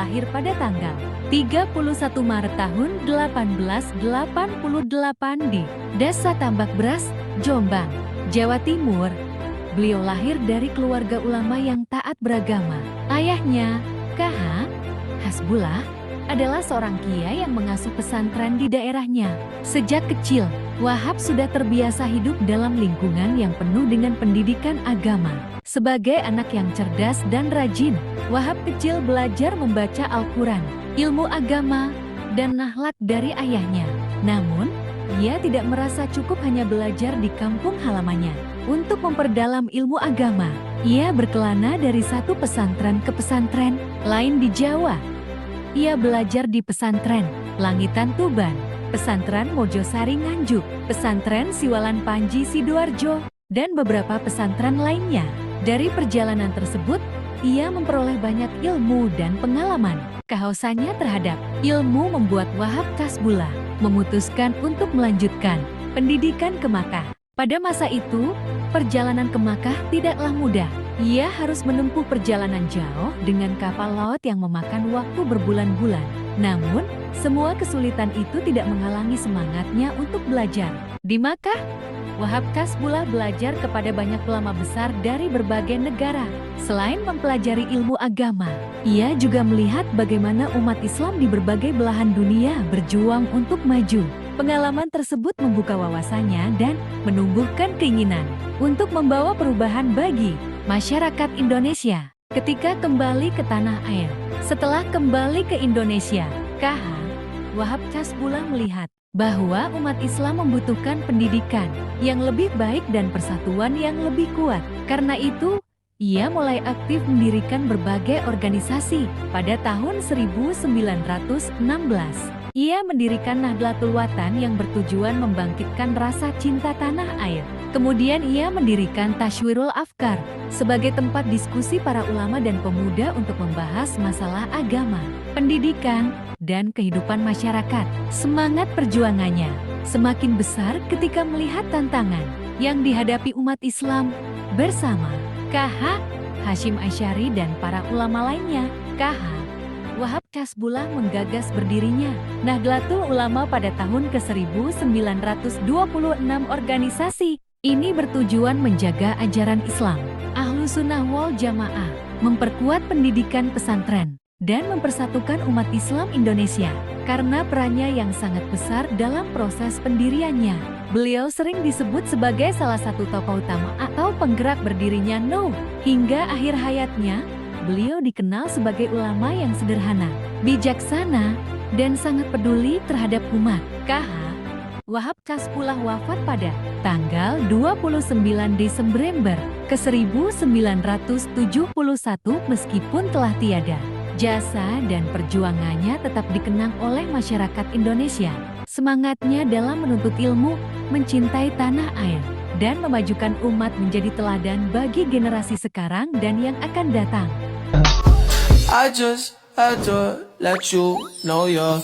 lahir pada tanggal 31 Maret tahun 1888 di Desa Tambak Beras, Jombang, Jawa Timur. Beliau lahir dari keluarga ulama yang taat beragama. Ayahnya, KH Hasbullah, adalah seorang kiai yang mengasuh pesantren di daerahnya. Sejak kecil, Wahab sudah terbiasa hidup dalam lingkungan yang penuh dengan pendidikan agama. Sebagai anak yang cerdas dan rajin, Wahab kecil belajar membaca Al-Quran, ilmu agama, dan nakhlak dari ayahnya. Namun, ia tidak merasa cukup hanya belajar di kampung halamannya. Untuk memperdalam ilmu agama, ia berkelana dari satu pesantren ke pesantren lain di Jawa. Ia belajar di pesantren Langitan Tuban, pesantren Mojosari Nganjuk, pesantren Siwalan Panji Sidoarjo, dan beberapa pesantren lainnya. Dari perjalanan tersebut, ia memperoleh banyak ilmu dan pengalaman. Kehausannya terhadap ilmu membuat Wahab Hasbullah memutuskan untuk melanjutkan pendidikan ke Makkah. Pada masa itu, perjalanan ke Makkah tidaklah mudah. Ia harus menempuh perjalanan jauh dengan kapal laut yang memakan waktu berbulan-bulan. Namun, semua kesulitan itu tidak menghalangi semangatnya untuk belajar. Di Makkah, Wahab Hasbullah belajar kepada banyak ulama besar dari berbagai negara. Selain mempelajari ilmu agama, ia juga melihat bagaimana umat Islam di berbagai belahan dunia berjuang untuk maju. Pengalaman tersebut membuka wawasannya dan menumbuhkan keinginan untuk membawa perubahan bagi masyarakat Indonesia. Ketika kembali ke tanah air, setelah kembali ke Indonesia, KH Wahab Hasbullah melihat bahwa umat Islam membutuhkan pendidikan yang lebih baik dan persatuan yang lebih kuat. Karena itu, ia mulai aktif mendirikan berbagai organisasi. Pada tahun 1916, ia mendirikan Nahdlatul Watan yang bertujuan membangkitkan rasa cinta tanah air. Kemudian ia mendirikan Tashwirul Afkar sebagai tempat diskusi para ulama dan pemuda untuk membahas masalah agama, pendidikan, dan kehidupan masyarakat. Semangat perjuangannya semakin besar ketika melihat tantangan yang dihadapi umat Islam bersama KH Hashim Asy'ari dan para ulama lainnya. KH Wahab Hasbullah menggagas berdirinya Nahdlatul Ulama pada tahun ke-1926. Organisasi ini bertujuan menjaga ajaran Islam, Ahlus Sunnah wal Jamaah, memperkuat pendidikan pesantren, dan mempersatukan umat Islam Indonesia. Karena perannya yang sangat besar dalam proses pendiriannya, beliau sering disebut sebagai salah satu tokoh utama atau penggerak berdirinya NU. Hingga akhir hayatnya, beliau dikenal sebagai ulama yang sederhana, bijaksana, dan sangat peduli terhadap umat. KH Wahab Hasbullah wafat pada tanggal 29 Desember ke-1971 meskipun telah tiada. Jasa dan perjuangannya tetap dikenang oleh masyarakat Indonesia. Semangatnya dalam menuntut ilmu, mencintai tanah air, dan memajukan umat menjadi teladan bagi generasi sekarang dan yang akan datang. I just had to let you know you're